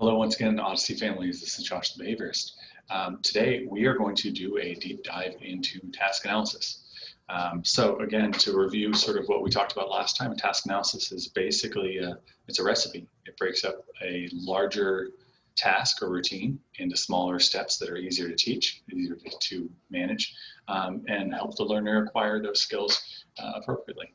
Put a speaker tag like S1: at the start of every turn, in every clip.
S1: Hello, once again, Odyssey families. This is Josh the Behaviorist. Today, we are going to do a deep dive into task analysis. So again, to review sort of what we talked about last time, task analysis is basically it's a recipe. It breaks up a larger task or routine into smaller steps that are easier to teach, easier to manage, and help the learner acquire those skills appropriately.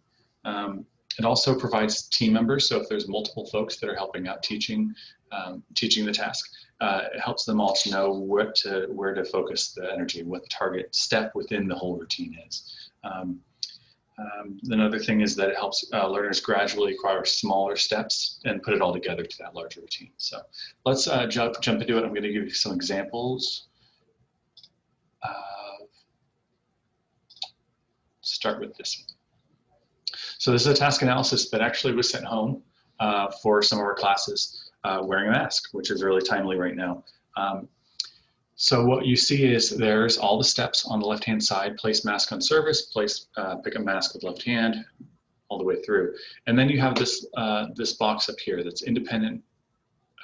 S1: It also provides team members, so if there's multiple folks that are helping out teaching the task, it helps them all to know where to focus the energy, what the target step within the whole routine is. Another thing is that it helps learners gradually acquire smaller steps and put it all together to that larger routine. So let's jump into it. I'm going to give you some examples. Start with this one. So this is a task analysis that actually was sent home for some of our classes wearing a mask, which is really timely right now. So what you see is there's all the steps on the left-hand side: place mask on service, pick up mask with left hand, all the way through. And then you have this, this box up here that's independent,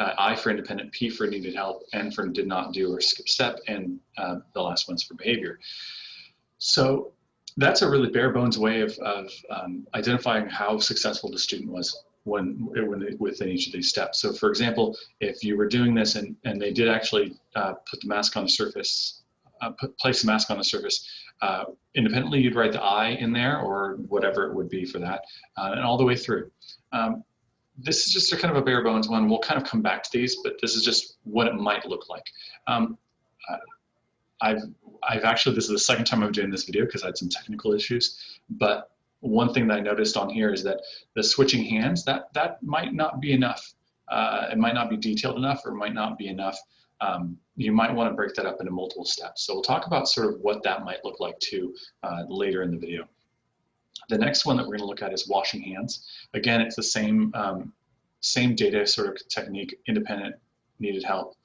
S1: I for independent, P for needed help, N for did not do or skip step, and the last one's for behavior. So that's a really bare bones way of identifying how successful the student was within each of these steps. So for example, if you were doing this and they did actually put the mask on the surface, place the mask on the surface, independently you'd write the I in there or whatever it would be for that, and all the way through. This is just a kind of a bare bones one. We'll kind of come back to these, but this is just what it might look like. I've actually, this is the second time I'm doing this video because I had some technical issues, but one thing that I noticed on here is that the switching hands, that might not be enough. It might not be detailed enough, or it might not be enough. You might want to break that up into multiple steps. So we'll talk about sort of what that might look like too later in the video. The next one that we're going to look at is washing hands. Again, it's the same data sort of technique, independent, needed help.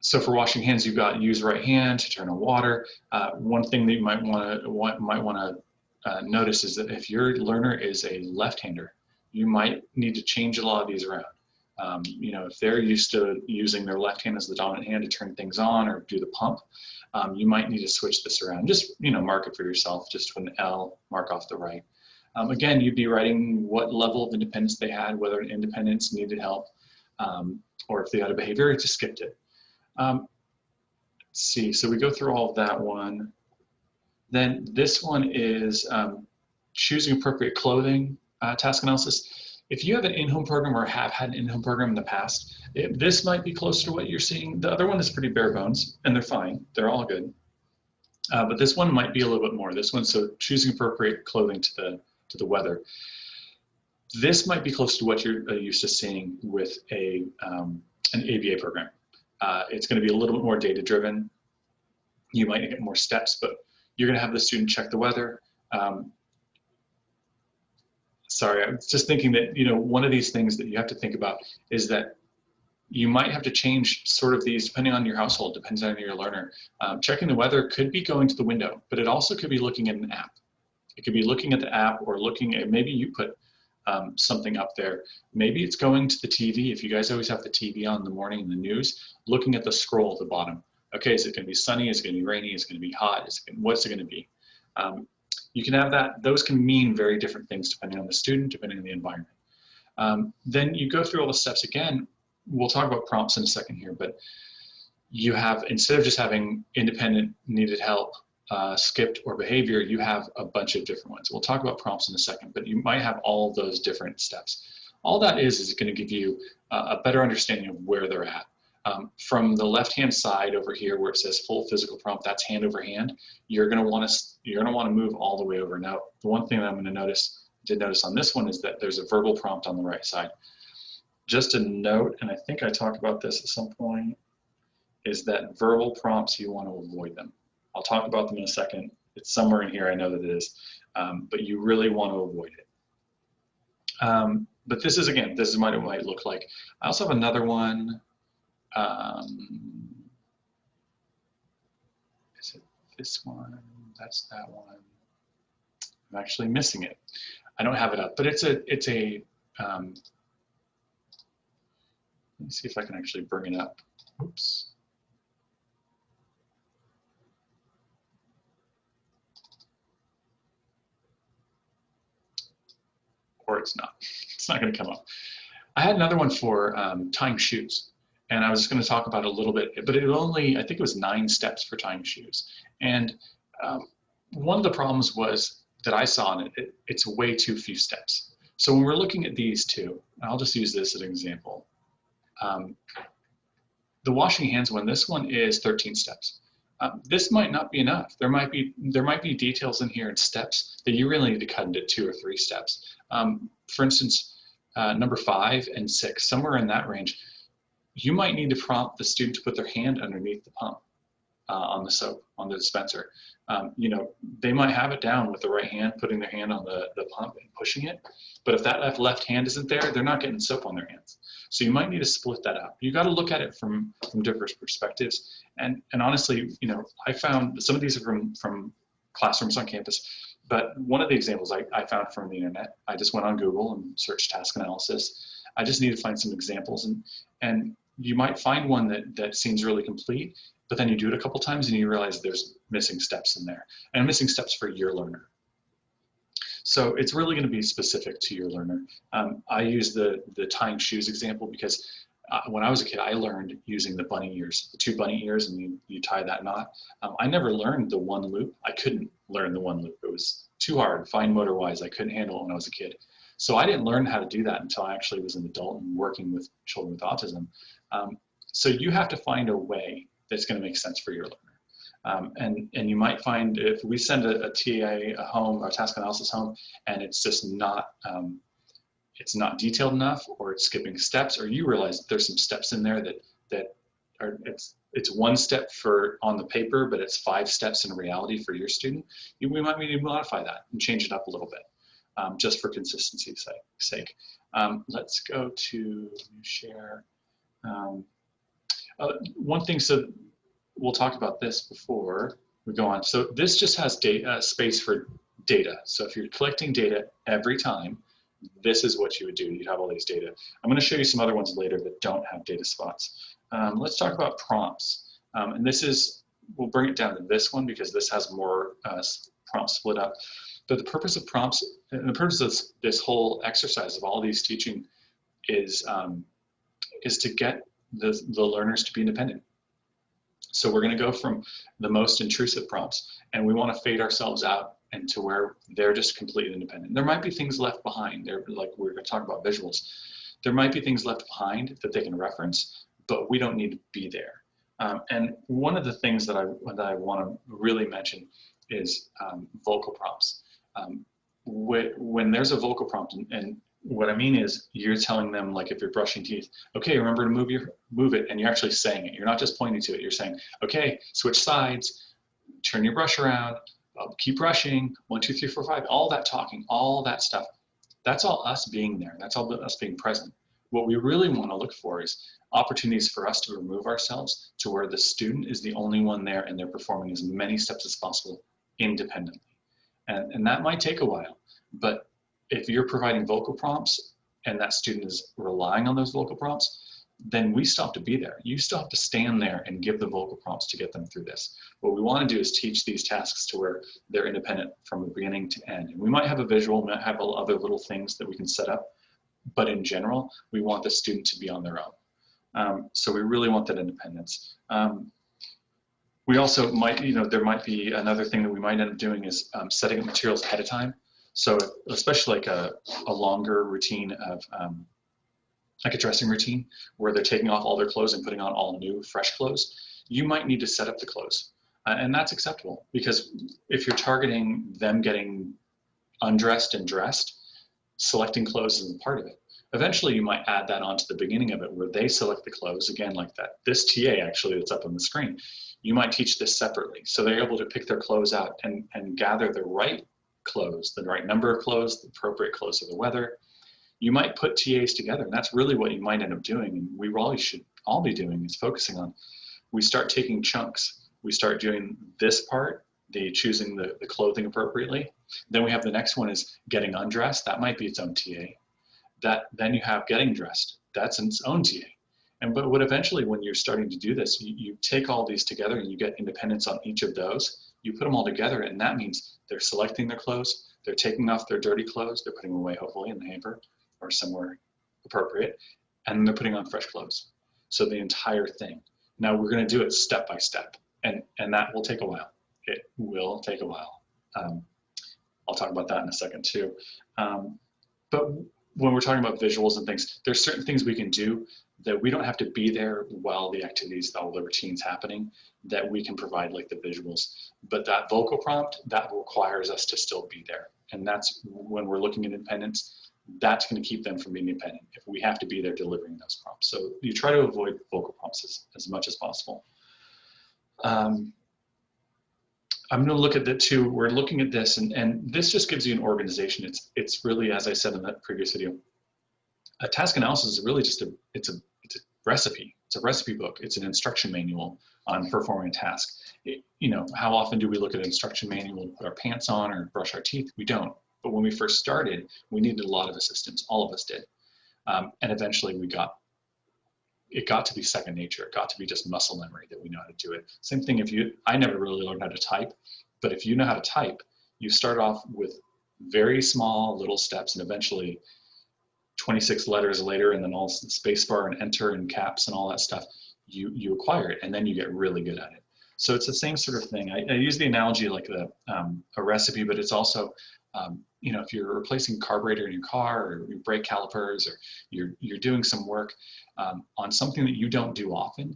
S1: So for washing hands, you've got use right hand to turn on water. One thing that you might want to notice is that if your learner is a left-hander, you might need to change a lot of these around. You know, if they're used to using their left hand as the dominant hand to turn things on or do the pump, you might need to switch this around. Just, you know, mark it for yourself. Just with an L, mark off the right. Again, you'd be writing what level of independence they had, whether independence needed help, or if they had a behavior, just skipped it. Let's see, so we go through all of that one. Then this one is choosing appropriate clothing, task analysis. If you have an in-home program or have had an in-home program in the past, this might be close to what you're seeing. The other one is pretty bare bones, and they're fine. They're all good. But this one might be a little bit more. This one, so choosing appropriate clothing to the weather. This might be close to what you're used to seeing with an ABA program. It's going to be a little bit more data driven. You might get more steps, but you're going to have the student check the weather. Sorry, I was just thinking that, you know, one of these things that you have to think about is that you might have to change sort of these depending on your household, depends on your learner. Checking the weather could be going to the window, but it also could be looking at an app. It could be looking at the app or looking at, maybe you put something up there. Maybe it's going to the TV. If you guys always have the TV on in the morning in the news, looking at the scroll at the bottom. Okay, is it going to be sunny? Is it going to be rainy? Is it going to be hot? What's it going to be? You can have that. Those can mean very different things depending on the student, depending on the environment. Then you go through all the steps again. We'll talk about prompts in a second here, but you have, instead of just having independent, needed help, skipped, or behavior, you have a bunch of different ones. We'll talk about prompts in a second, but you might have all those different steps. All that is going to give you a better understanding of where they're at. From the left-hand side over here where it says full physical prompt, that's hand over hand. You're going to want to move all the way over. Now, the one thing that I'm going to notice on this one is that there's a verbal prompt on the right side. Just a note, and I think I talked about this at some point, is that verbal prompts, you want to avoid them. I'll talk about them in a second. It's somewhere in here, I know that it is, but you really want to avoid it. But this is, again, this is what it might look like. I also have another one. Is it this one? That's that one. I'm actually missing it. I don't have it up, but it's a Let me see if I can actually bring it up. Oops. Or it's not. It's not going to come up. I had another one for tying shoes, and I was going to talk about it a little bit, but it only, I think it was 9 steps for tying shoes. And one of the problems was that I saw in it, it's way too few steps. So when we're looking at these two, I'll just use this as an example. The washing hands one, this one is 13 steps. This might not be enough. There might be details in here and steps that you really need to cut into 2 or 3 steps. For instance, number 5 and 6, somewhere in that range, you might need to prompt the student to put their hand underneath the pump on the soap, on the dispenser. You know, they might have it down with the right hand, putting their hand on the pump and pushing it, but if that left hand isn't there, they're not getting soap on their hands. So you might need to split that up. You got to look at it from different perspectives. And honestly, you know, I found some of these are from classrooms on campus, but one of the examples I found from the internet, I just went on Google and searched task analysis. I just need to find some examples, and you might find one that seems really complete, but then you do it a couple times and you realize there's missing steps in there, and missing steps for your learner. So it's really going to be specific to your learner. I use the tying shoes example because when I was a kid, I learned using the bunny ears, the 2 bunny ears, and you tie that knot. I never learned the 1 loop. I couldn't learn the 1 loop. It was too hard, fine motor wise. I couldn't handle it when I was a kid. So I didn't learn how to do that until I actually was an adult and working with children with autism. So you have to find a way that's going to make sense for your learner. And you might find if we send a TA home, or a task analysis home, and it's just not, it's not detailed enough, or it's skipping steps, or you realize there's some steps in there that are, it's 1 step for on the paper, but it's 5 steps in reality for your student, we might need to modify that and change it up a little bit, just for consistency's sake. Let's go to share. One thing, so we'll talk about this before we go on. So this just has data, space for data. So if you're collecting data every time, this is what you would do. You'd have all these data. I'm going to show you some other ones later that don't have data spots. Let's talk about prompts. And this is, we'll bring it down to this one because this has more prompts split up. But the purpose of prompts, and the purpose of this whole exercise of all these teaching is to get the learners to be independent. So we're going to go from the most intrusive prompts, and we want to fade ourselves out into where they're just completely independent. There might be things left behind. They're, like we're going to talk about visuals. There might be things left behind that they can reference, but we don't need to be there. And one of the things that I want to really mention is vocal prompts. When there's a vocal prompt, and what I mean is you're telling them, like if you're brushing teeth, okay, remember to move it, and you're actually saying it. You're not just pointing to it. You're saying, okay, switch sides, turn your brush around, keep brushing, 1, 2, 3, 4, 5, all that talking, all that stuff. That's all us being there. That's all us being present. What we really want to look for is opportunities for us to remove ourselves to where the student is the only one there and they're performing as many steps as possible independently. And that might take a while, but if you're providing vocal prompts and that student is relying on those vocal prompts, then we still have to be there. You still have to stand there and give the vocal prompts to get them through this. What we want to do is teach these tasks to where they're independent from the beginning to end. And we might have a visual, we might have other little things that we can set up, but in general, we want the student to be on their own. So we really want that independence. We also might, there might be another thing that we might end up doing is setting up materials ahead of time. So especially like a longer routine of like a dressing routine where they're taking off all their clothes and putting on all new fresh clothes, you might need to set up the clothes. And that's acceptable because if you're targeting them getting undressed and dressed, selecting clothes isn't part of it. Eventually you might add that onto the beginning of it where they select the clothes, again like that. This TA actually that's up on the screen, you might teach this separately. So they're able to pick their clothes out and gather the right clothes, the right number of clothes, the appropriate clothes for the weather. You might put TAs together, and that's really what you might end up doing, and we really should all be doing is focusing on, we start taking chunks. We start doing this part, choosing the clothing appropriately. Then we have the next one is getting undressed. That might be its own TA. Then you have getting dressed. That's its own TA. But what eventually, when you're starting to do this, you take all these together and you get independence on each of those. You put them all together, and that means they're selecting their clothes, they're taking off their dirty clothes, they're putting them away hopefully in the hamper or somewhere appropriate, and they're putting on fresh clothes. So the entire thing. Now we're going to do it step by step, and that will take a while. It will take a while. I'll talk about that in a second too. But when we're talking about visuals and things, there's certain things we can do that we don't have to be there while the activities, all the routine's happening, that we can provide like the visuals. But that vocal prompt, that requires us to still be there. And that's when we're looking at independence, that's going to keep them from being independent if we have to be there delivering those prompts. So you try to avoid vocal prompts as much as possible. I'm going to look at the two. We're looking at this, and this just gives you an organization. It's really, as I said in that previous video, a task analysis is really just it's a recipe. It's a recipe book. It's an instruction manual on performing a task. You know, how often do we look at an instruction manual to put our pants on or brush our teeth? We don't. But when we first started, we needed a lot of assistance. All of us did. And eventually it got to be second nature. It got to be just muscle memory that we know how to do it. Same thing I never really learned how to type, but if you know how to type, you start off with very small little steps, and eventually 26 letters later, and then all spacebar and enter and caps and all that stuff, you acquire it, and then you get really good at it. So it's the same sort of thing. I use the analogy like a recipe, but it's also, you know, if you're replacing carburetor in your car or your brake calipers, or you're doing some work on something that you don't do often,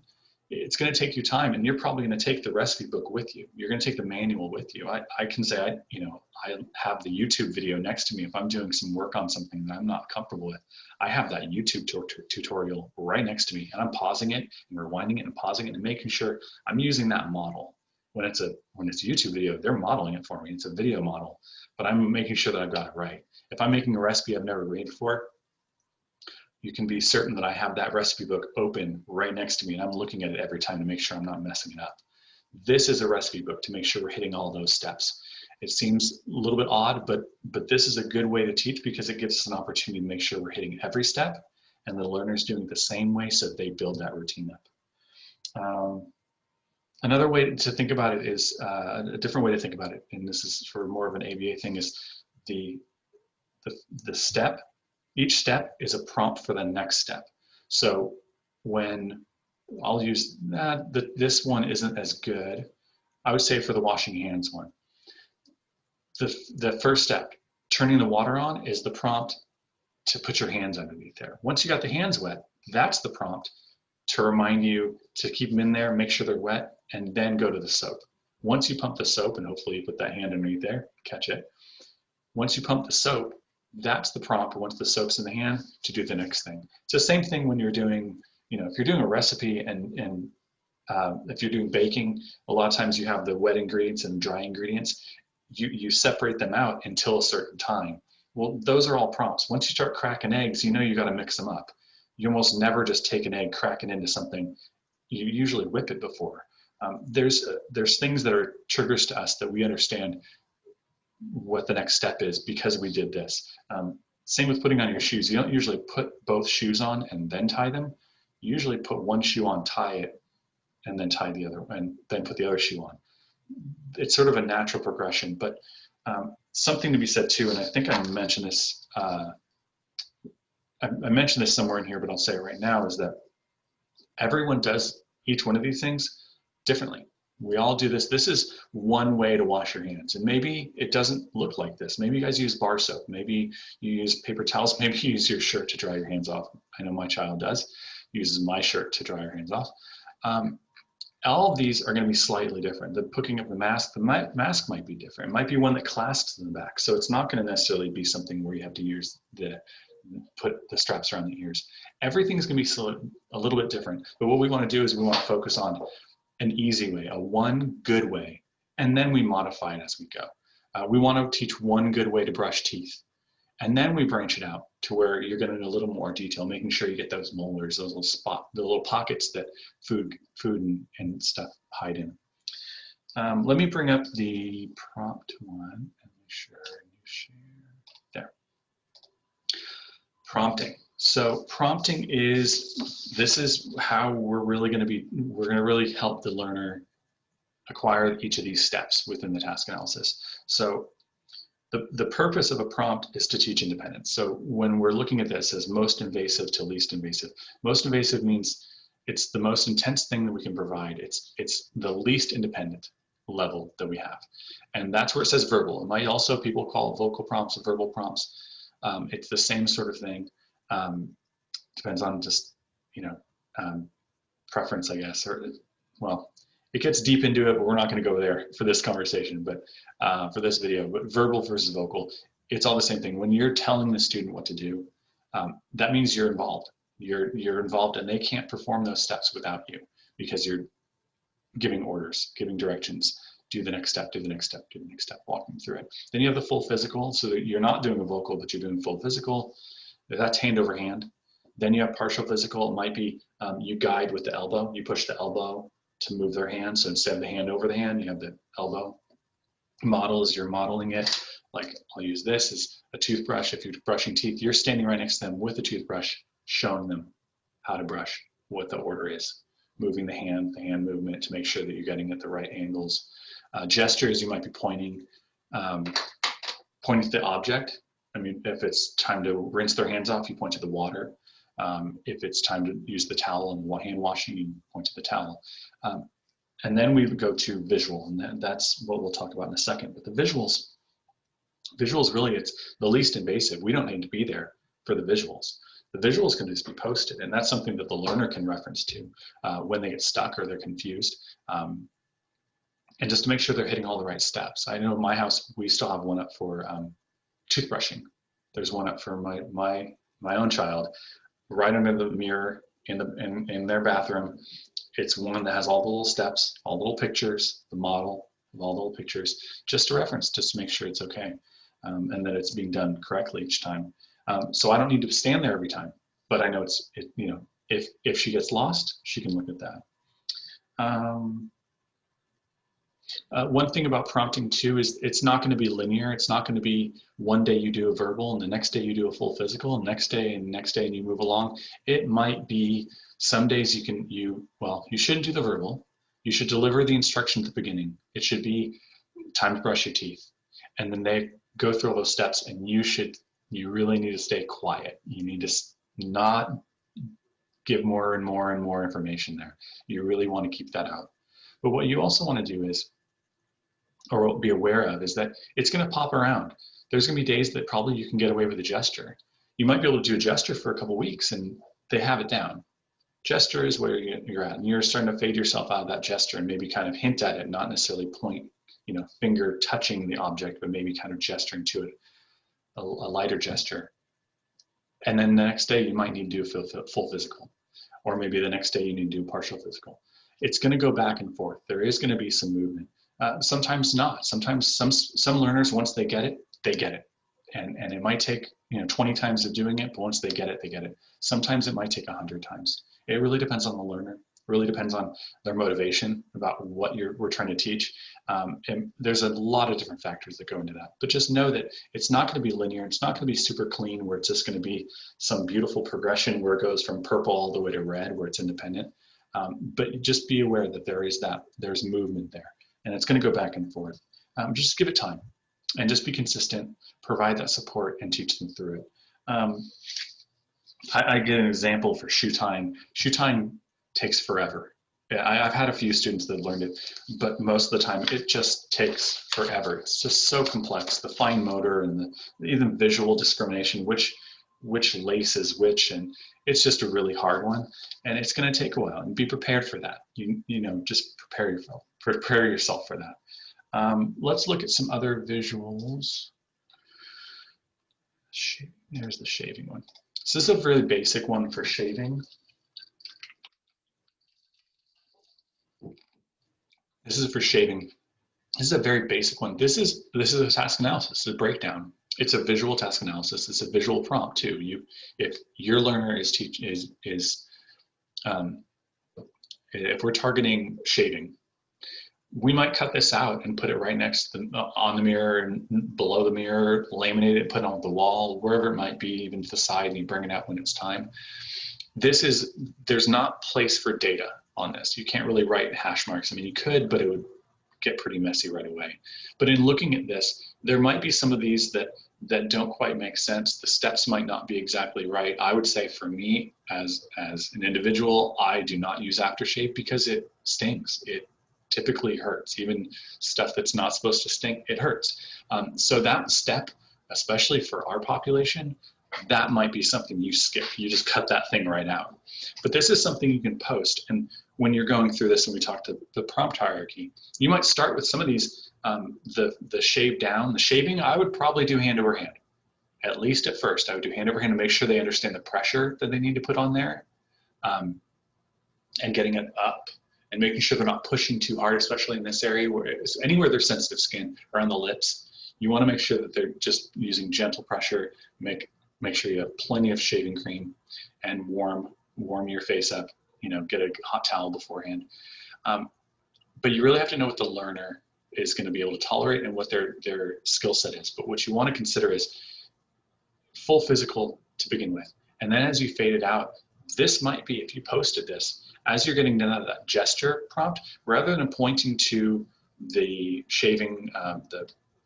S1: it's going to take you time, and you're probably going to take the recipe book with you. You're going to take the manual with you. I can say I have the YouTube video next to me. If I'm doing some work on something that I'm not comfortable with, I have that YouTube tutorial right next to me, and I'm pausing it and rewinding it and pausing it and making sure I'm using that model. When it's a YouTube video, they're modeling it for me. It's a video model, but I'm making sure that I've got it right. If I'm making a recipe I've never made before, you can be certain that I have that recipe book open right next to me, and I'm looking at it every time to make sure I'm not messing it up. This is a recipe book to make sure we're hitting all those steps. It seems a little bit odd, but this is a good way to teach, because it gives us an opportunity to make sure we're hitting every step, and the learner's doing it the same way, so they build that routine up. Another way to think about it is, a different way to think about it, and this is for more of an ABA thing, is the step. Each step is a prompt for the next step. So when I'll use this one isn't as good. I would say for the washing hands one, the first step, turning the water on, is the prompt to put your hands underneath there. Once you got the hands wet, that's the prompt to remind you to keep them in there, make sure they're wet, and then go to the soap. Once you pump the soap, and hopefully you put that hand underneath there, catch it. Once you pump the soap, that's the prompt, once the soap's in the hand, to do the next thing. It's the same thing when you're doing, you know, if you're doing a recipe and if you're doing baking, a lot of times you have the wet ingredients and dry ingredients. You separate them out until a certain time. Well, those are all prompts. Once you start cracking eggs, you know you got to mix them up. You almost never just take an egg, crack it into something. You usually whip it before. There's things that are triggers to us that we understand what the next step is because we did this. Same with putting on your shoes. You don't usually put both shoes on and then tie them. You usually put one shoe on, tie it, and then tie the other, and then put the other shoe on. It's sort of a natural progression, but something to be said too, and I think I mentioned this, I mentioned this somewhere in here, but I'll say it right now, is that everyone does each one of these things differently. We all do this. This is one way to wash your hands. And maybe it doesn't look like this. Maybe you guys use bar soap. Maybe you use paper towels. Maybe you use your shirt to dry your hands off. I know my child does, uses my shirt to dry her hands off. All of these are going to be slightly different. The hooking up the mask might be different. It might be one that clasps in the back. So it's not going to necessarily be something where you have to use put the straps around the ears. Everything's going to be a little bit different. But what we want to do is we want to focus on an easy way, one good way, and then we modify it as we go. We want to teach one good way to brush teeth, and then we branch it out to where you're going to a little more detail, making sure you get those molars, those the little pockets that food and stuff hide in. Let me bring up the prompt one and make sure you share. There. Prompting. So prompting this is how we're going to really help the learner acquire each of these steps within the task analysis. So the purpose of a prompt is to teach independence. So when we're looking at this as most invasive to least invasive, most invasive means it's the most intense thing that we can provide. It's the least independent level that we have. And that's where it says verbal. It might also, people call vocal prompts or verbal prompts. It's the same sort of thing. Depends on just, preference, I guess, or, well, it gets deep into it, but we're not going to go there for this conversation, but for this video. But verbal versus vocal, it's all the same thing. When you're telling the student what to do, that means you're involved. You're involved, and they can't perform those steps without you because you're giving orders, giving directions. Do the next step, do the next step, do the next step, walking through it. Then you have the full physical, so that you're not doing a vocal, but you're doing full physical. That's hand over hand. Then you have partial physical. It might be you guide with the elbow. You push the elbow to move their hand. So instead of the hand over the hand, you have the elbow. Model is you're modeling it. Like I'll use this as a toothbrush. If you're brushing teeth, you're standing right next to them with a toothbrush, showing them how to brush, what the order is, moving the hand movement to make sure that you're getting at the right angles. Gestures, you might be pointing to the object. I mean, if it's time to rinse their hands off, you point to the water. If it's time to use the towel and hand washing, you point to the towel. And then we go to visual, and that's what we'll talk about in a second. But the visuals really, it's the least invasive. We don't need to be there for the visuals. The visuals can just be posted, and that's something that the learner can reference to when they get stuck or they're confused. And just to make sure they're hitting all the right steps. I know in my house, we still have one up for toothbrushing. There's one up for my own child, right under the mirror in their bathroom. It's one that has all the little steps, all the little pictures, the model of all the little pictures, just to reference, just to make sure it's okay, and that it's being done correctly each time. So I don't need to stand there every time, but I know if she gets lost, she can look at that. One thing about prompting too is it's not going to be linear. It's not going to be one day you do a verbal and the next day you do a full physical, and next day and you move along. It might be some days you shouldn't do the verbal. You should deliver the instruction at the beginning. It should be time to brush your teeth. And then they go through all those steps, and you really need to stay quiet. You need to not give more and more and more information there. You really want to keep that out. But what you also want to do is, or be aware of, is that it's going to pop around. There's going to be days that probably you can get away with a gesture. You might be able to do a gesture for a couple of weeks and they have it down. Gesture is where you're at, and you're starting to fade yourself out of that gesture and maybe kind of hint at it, not necessarily point, finger touching the object, but maybe kind of gesturing to it, a lighter gesture. And then the next day you might need to do a full physical, or maybe the next day you need to do a partial physical. It's going to go back and forth. There is going to be some movement. Sometimes not. Sometimes some learners, once they get it, they get it. And it might take 20 times of doing it, but once they get it, they get it. Sometimes it might take 100 times. It really depends on the learner. It really depends on their motivation about what we're trying to teach. And there's a lot of different factors that go into that. But just know that it's not going to be linear. It's not going to be super clean where it's just going to be some beautiful progression where it goes from purple all the way to red where it's independent. But just be aware that there's movement there, and it's going to go back and forth. Just give it time, and just be consistent. Provide that support and teach them through it. I get an example for shoe tying. Shoe tying takes forever. I've had a few students that learned it, but most of the time it just takes forever. It's just so complex. The fine motor and even visual discrimination, which lace is which, and it's just a really hard one, and it's going to take a while. And be prepared for that. Just prepare yourself for that. Let's look at some other visuals. There's the shaving one. So this is a really basic one for shaving. This is for shaving. This is a very basic one. This is a task analysis, it's a breakdown. It's a visual task analysis. It's a visual prompt too. If your learner if we're targeting shaving, we might cut this out and put it right next to on the mirror and below the mirror, laminate it, put it on the wall, wherever it might be, even to the side, and you bring it out when it's time. There's not place for data on this. You can't really write hash marks. I mean, you could, but it would get pretty messy right away. But in looking at this, there might be some of these that don't quite make sense. The steps might not be exactly right. I would say for me, as an individual, I do not use aftershave because it stings. It typically hurts. Even stuff that's not supposed to sting, it hurts. So that step, especially for our population, that might be something you skip. You just cut that thing right out. But this is something you can post. And when you're going through this and we talk to the prompt hierarchy, you might start with some of these, the shave down, the shaving, I would probably do hand over hand. At least at first, I would do hand over hand to make sure they understand the pressure that they need to put on there, and getting it up and making sure they're not pushing too hard, especially in this area where anywhere there's sensitive skin around the lips. You want to make sure that they're just using gentle pressure, make sure you have plenty of shaving cream, and warm your face up, get a hot towel beforehand. But you really have to know what the learner is going to be able to tolerate and what their skill set is. But what you want to consider is full physical to begin with. And then as you fade it out, this might be, if you posted this, as you're getting down to that gesture prompt, rather than pointing to the shaving,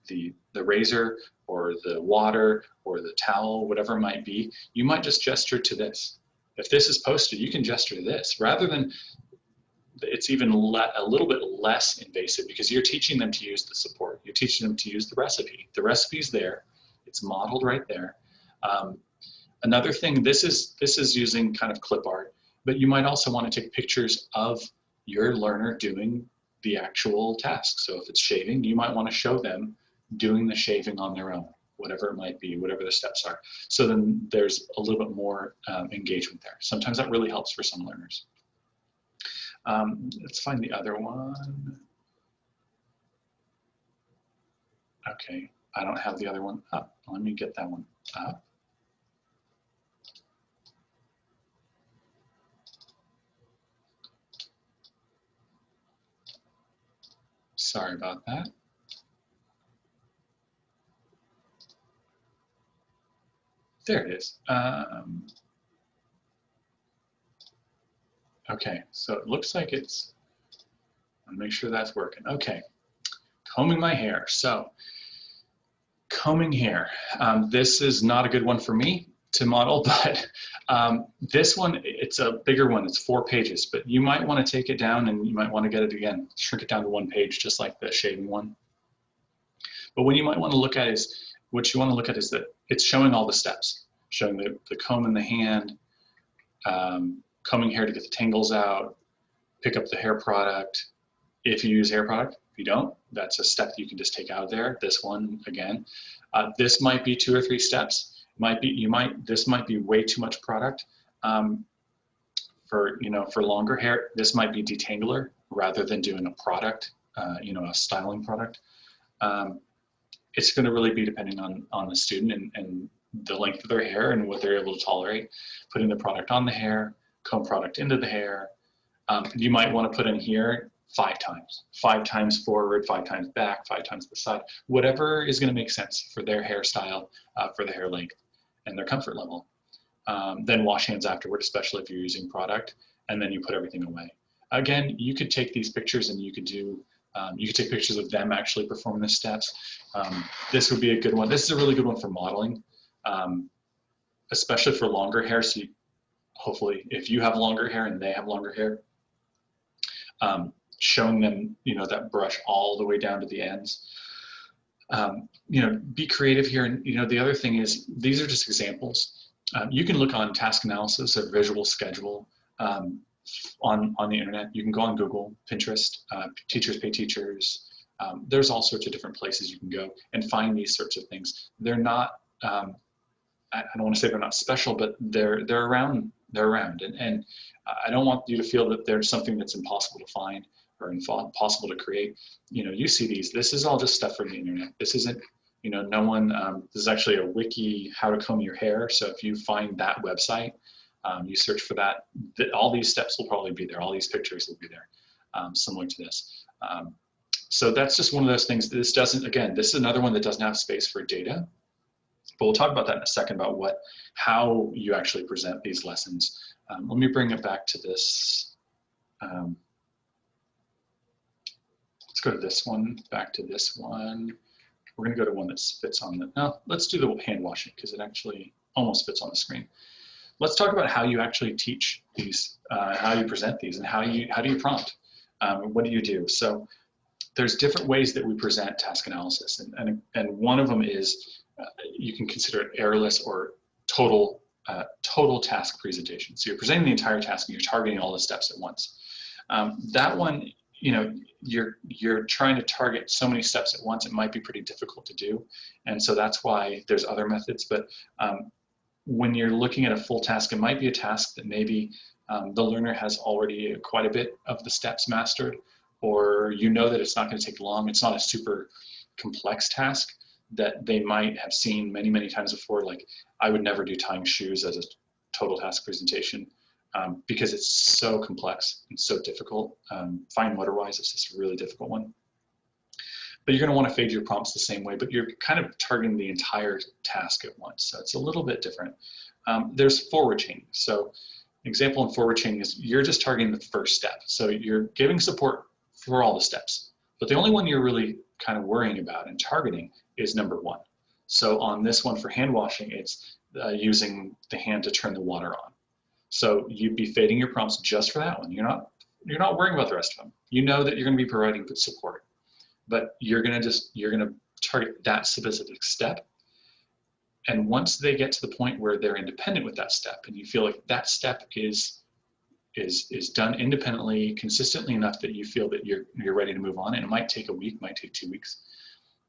S1: the razor or the water or the towel, whatever it might be, you might just gesture to this. If this is posted, you can gesture to this rather than, it's even a little bit less invasive because you're teaching them to use the support. You're teaching them to use the recipe. The recipe's there. It's modeled right there. Another thing, this is using kind of clip art, but you might also want to take pictures of your learner doing the actual task. So if it's shaving, you might want to show them doing the shaving on their own, whatever it might be, whatever the steps are. So then there's a little bit more engagement there. Sometimes that really helps for some learners. Let's find the other one. Okay, I don't have the other one up. Let me get that one up. Sorry about that. There it is. Okay, so it looks like it's, I'll make sure that's working. Okay, combing my hair. So combing hair. This is not a good one for me to model, but this one, it's a bigger one. It's 4 pages, but you might want to take it down and you might want to get it again, shrink it down to 1 page, just like the shaving one. But what you might want to look at is, that it's showing all the steps, showing the comb in the hand, combing hair to get the tangles out, pick up the hair product. If you use hair product, if you don't, that's a step that you can just take out of there. This one, again, this might be 2 or 3 steps. This might be way too much product. For longer hair, this might be detangler rather than doing a product, a styling product. It's going to really be depending on the student and the length of their hair and what they're able to tolerate. Putting the product on the hair, comb product into the hair. You might want to put in here 5 times. 5 times forward, 5 times back, 5 times the side. Whatever is going to make sense for their hairstyle, for the hair length and their comfort level. Then wash hands afterward, especially if you're using product, and then you put everything away. Again, you could take these pictures and you could take pictures of them actually performing the steps. This would be a good one. This is a really good one for modeling, especially for longer hair. So hopefully, if you have longer hair and they have longer hair, showing them, that brush all the way down to the ends. Be creative here. And, the other thing is, these are just examples. You can look on task analysis or visual schedule on the internet. You can go on Google, Pinterest, Teachers Pay Teachers. There's all sorts of different places you can go and find these sorts of things. They're not, I don't want to say they're not special, but they're around. They're around. And I don't want you to feel that there's something that's impossible to find or impossible to create. You see these. This is all just stuff from the internet. This isn't, no one, this is actually a wiki, how to comb your hair. So if you find that website, you search for that, all these steps will probably be there. All these pictures will be there, similar to this. So that's just one of those things. This doesn't, again, this is another one that doesn't have space for data, but we'll talk about that in a second about how you actually present these lessons. Let me bring it back to this. Let's go to this one, back to this one. We're gonna go to one that fits on the, no, let's do the hand washing because it actually almost fits on the screen. Let's talk about how you actually teach these, how you present these, and how do you prompt? What do you do? So there's different ways that we present task analysis, and one of them is you can consider it errorless or total task presentation. So you're presenting the entire task and you're targeting all the steps at once. That one, you know, you're trying to target so many steps at once, it might be pretty difficult to do, and so that's why there's other methods. But when you're looking at a full task, it might be a task that maybe the learner has already quite a bit of the steps mastered, or you know that it's not going to take long. It's not a super complex task that they might have seen many, many times before. Like, I would never do tying shoes as a total task presentation because it's so complex and so difficult. Fine motor-wise, it's just a really difficult one. But you're going to want to fade your prompts the same way, but you're kind of targeting the entire task at once. So it's a little bit different. There's forward chaining. So example in forward chaining is you're just targeting the first step. So you're giving support for all the steps, but the only one you're really kind of worrying about and targeting is number one. So on this one for hand washing, it's using the hand to turn the water on. So you'd be fading your prompts just for that one. You're not worrying about the rest of them. You know that you're going to be providing good support, but you're going to target that specific step. And once they get to the point where they're independent with that step, and you feel like that step is done independently, consistently enough that you feel that you're ready to move on, and it might take a week, might take 2 weeks,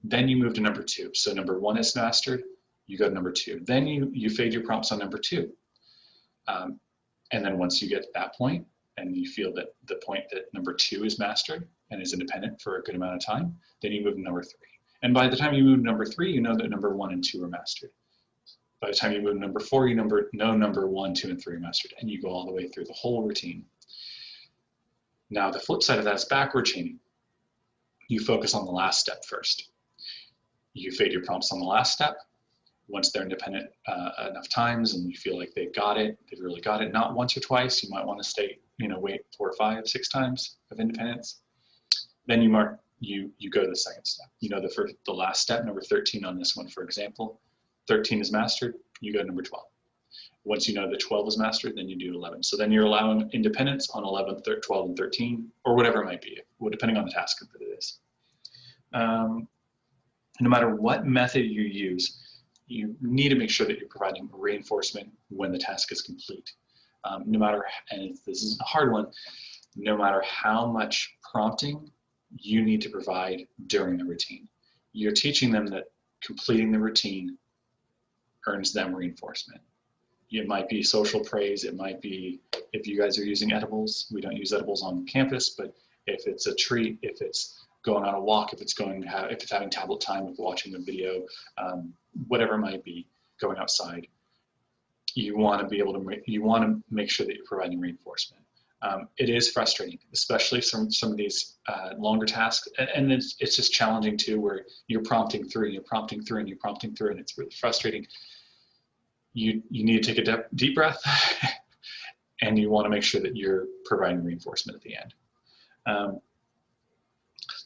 S1: then you move to number two. So number one is mastered, you go to number two. Then you fade your prompts on number two. And then once you get to that point, and you feel that the point that number two is mastered and is independent for a good amount of time, then you move to number three. And by the time you move to number three, you know that number one and two are mastered. By the time you move to number four, you know number one, two, and three are mastered, and you go all the way through the whole routine. Now, the flip side of that is backward chaining. You focus on the last step first. You fade your prompts on the last step. Once they're independent enough times and you feel like they've got it, they've really got it, not once or twice, you might want to stay, wait 4 or 5, 6 times of independence. Then you go to the second step. The last step, number 13 on this one, for example, 13 is mastered, you go to number 12. Once you know that 12 is mastered, then you do 11. So then you're allowing independence on 11, 12, and 13, or whatever it might be, depending on the task that it is. No matter what method you use, you need to make sure that you're providing reinforcement when the task is complete. No matter, and this is a hard one, no matter how much prompting you need to provide during the routine. You're teaching them that completing the routine earns them reinforcement. It might be social praise, it might be, if you guys are using edibles, we don't use edibles on campus, but if it's a treat, if it's going on a walk, if it's having tablet time with watching a video, whatever it might be, going outside, you want to make sure that you're providing reinforcement. It is frustrating, especially some of these longer tasks, and it's just challenging too, where you're prompting through, and you're prompting through, and you're prompting through, and it's really frustrating. You need to take a deep breath, and you want to make sure that you're providing reinforcement at the end.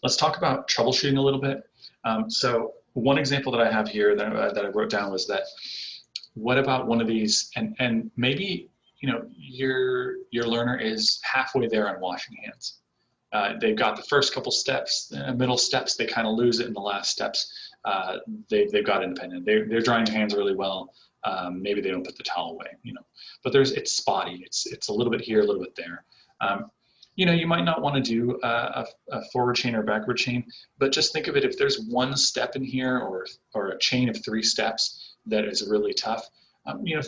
S1: Let's talk about troubleshooting a little bit. So one example that I have here that I wrote down was that, what about one of these, and maybe your learner is halfway there on washing hands. They've got the first couple steps, middle steps, they kind of lose it, in the last steps, they've got independent. They're drying their hands really well. Maybe they don't put the towel away, but it's spotty. It's a little bit here, a little bit there. You might not want to do a forward chain or backward chain, but just think of it, if there's one step in here or a chain of 3 steps that is really tough,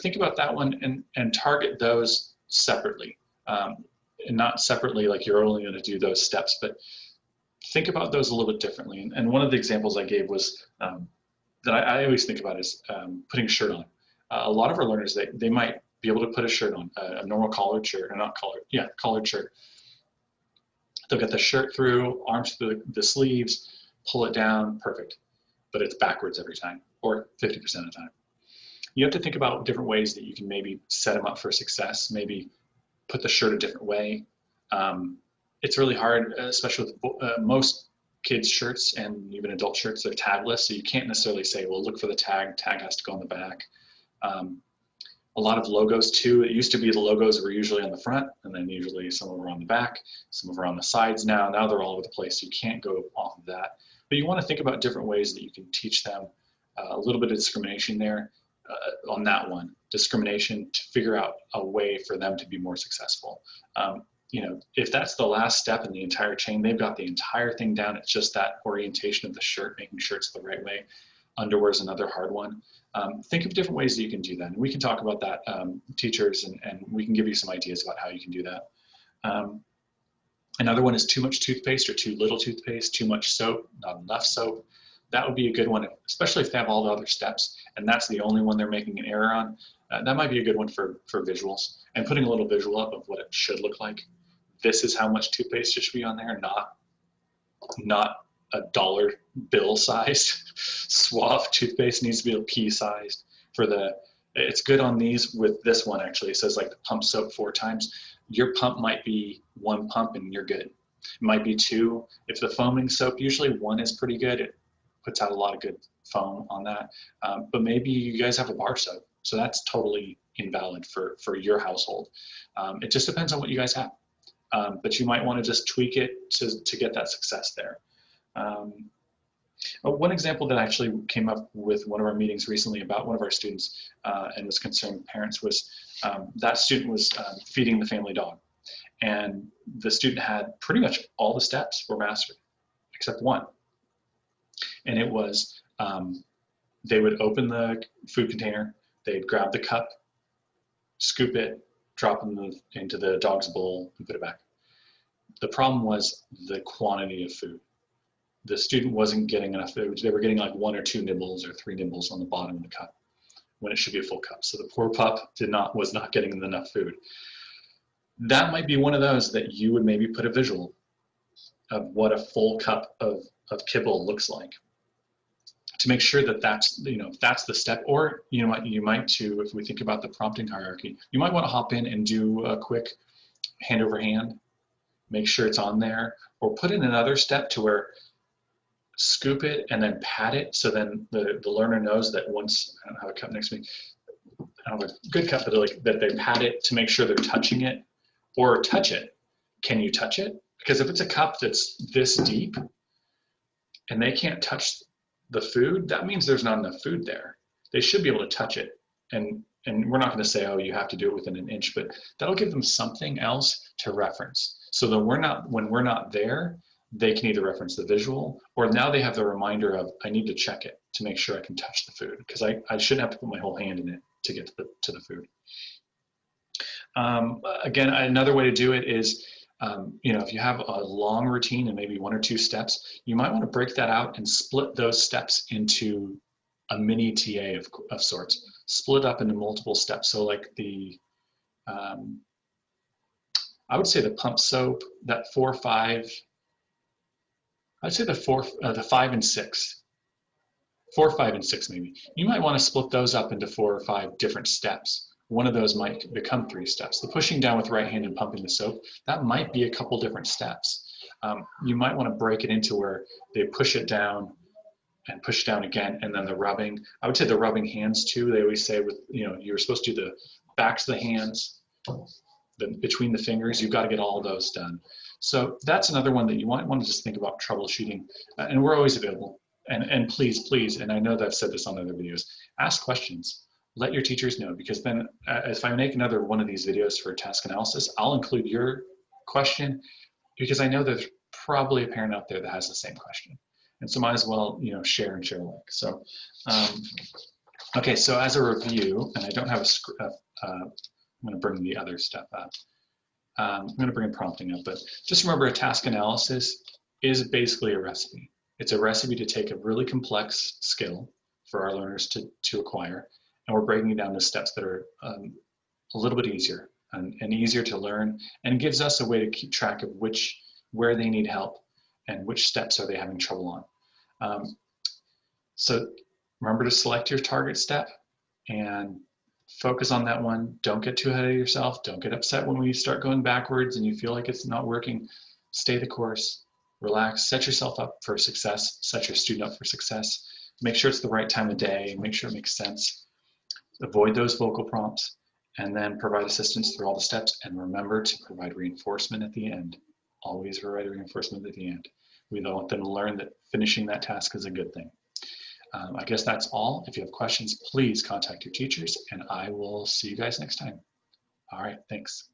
S1: think about that one and target those separately. And not separately like you're only going to do those steps, but think about those a little bit differently. And one of the examples I gave was that I always think about is putting a shirt on. A lot of our learners, they might be able to put a shirt on, a normal collared shirt, or not collared, yeah, collared shirt. They'll get the shirt through, arms through the sleeves, pull it down, perfect. But it's backwards every time, or 50% of the time. You have to think about different ways that you can maybe set them up for success, maybe put the shirt a different way. It's really hard, especially with most kids' shirts and even adult shirts, they're tagless, so you can't necessarily say, well, look for the tag has to go on the back. A lot of logos too, it used to be the logos were usually on the front, and then usually some of them were on the back, some of them are on the sides now they're all over the place, so you can't go off of that. But you want to think about different ways that you can teach them a little bit of discrimination there on that one, discrimination, to figure out a way for them to be more successful. You know, if that's the last step in the entire chain, they've got the entire thing down, it's just that orientation of the shirt, making sure it's the right way. Underwear is another hard one. Think of different ways that you can do that. And we can talk about that, teachers, and we can give you some ideas about how you can do that. Another one is too much toothpaste or too little toothpaste, too much soap, not enough soap. That would be a good one, especially if they have all the other steps and that's the only one they're making an error on. That might be a good one for visuals, and putting a little visual up of what it should look like. This is how much toothpaste should be on there, not a dollar bill sized swab. Toothpaste needs to be a pea sized. It's good on these with this one actually. It says like the pump soap 4 times. Your pump might be 1 pump and you're good. It might be 2. If the foaming soap, usually 1 is pretty good. It puts out a lot of good foam on that. But maybe you guys have a bar soap, so that's totally invalid for your household. It just depends on what you guys have. But you might want to just tweak it to get that success there. One example that actually came up with one of our meetings recently about one of our students and was concerned with parents was that student was feeding the family dog. And the student had pretty much all the steps were mastered, except one. And it was, they would open the food container, they'd grab the cup, scoop it, drop it into the dog's bowl, and put it back. The problem was the quantity of food. The student wasn't getting enough food. They were getting like 1 or 2 nibbles or 3 nibbles on the bottom of the cup when it should be a full cup. So the poor pup was not getting enough food. That might be one of those that you would maybe put a visual of what a full cup of kibble looks like, to make sure that that's the step. Or you might too, if we think about the prompting hierarchy, you might want to hop in and do a quick hand over hand, make sure it's on there, or put in another step to where scoop it and then pat it, so then the learner knows that once, I don't have a cup next to me, I don't have a good cup, but that they pat it to make sure they're touching it, or touch it. Can you touch it? Because if it's a cup that's this deep and they can't touch the food, that means there's not enough food there. They should be able to touch it. And we're not going to say, oh, you have to do it within an inch, but that'll give them something else to reference. So that when we're not there, they can either reference the visual, or now they have the reminder of, I need to check it to make sure I can touch the food, because I shouldn't have to put my whole hand in it to get to the food. Again, another way to do it is, if you have a long routine and maybe 1 or 2 steps, you might want to break that out and split those steps into a mini TA of sorts, split up into multiple steps. So like I would say the pump soap, that 4, 5, I'd say the 5 and 6, 4, 5, and 6 maybe. You might want to split those up into 4 or 5 different steps. One of those might become 3 steps. The pushing down with right hand and pumping the soap, that might be a couple different steps. You might want to break it into where they push it down and push down again, and then the rubbing. I would say the rubbing hands too. They always say you're supposed to do the backs of the hands, between the fingers. You've got to get all of those done. So that's another one that you might want to just think about troubleshooting. And we're always available. And please, and I know that I've said this on other videos, ask questions. Let your teachers know, because then if I make another one of these videos for task analysis, I'll include your question, because I know there's probably a parent out there that has the same question. And so might as well, share and share a link. So, okay, so as a review, and I don't have a script, I'm going to bring the other stuff up. I'm going to bring prompting up, but just remember, a task analysis is basically a recipe. It's a recipe to take a really complex skill for our learners to acquire, and we're breaking it down to steps that are a little bit easier and easier to learn, and gives us a way to keep track of which where they need help, and which steps are they having trouble on. So remember to select your target step and focus on that one. Don't get too ahead of yourself. Don't get upset when we start going backwards and you feel like it's not working. Stay the course, relax, set yourself up for success, set your student up for success. Make sure it's the right time of day, make sure it makes sense. Avoid those vocal prompts, and then provide assistance through all the steps, and remember to provide reinforcement at the end. Always provide reinforcement at the end. We don't want them to learn that finishing that task is a good thing. I guess that's all. If you have questions, please contact your teachers, and I will see you guys next time. All right, thanks.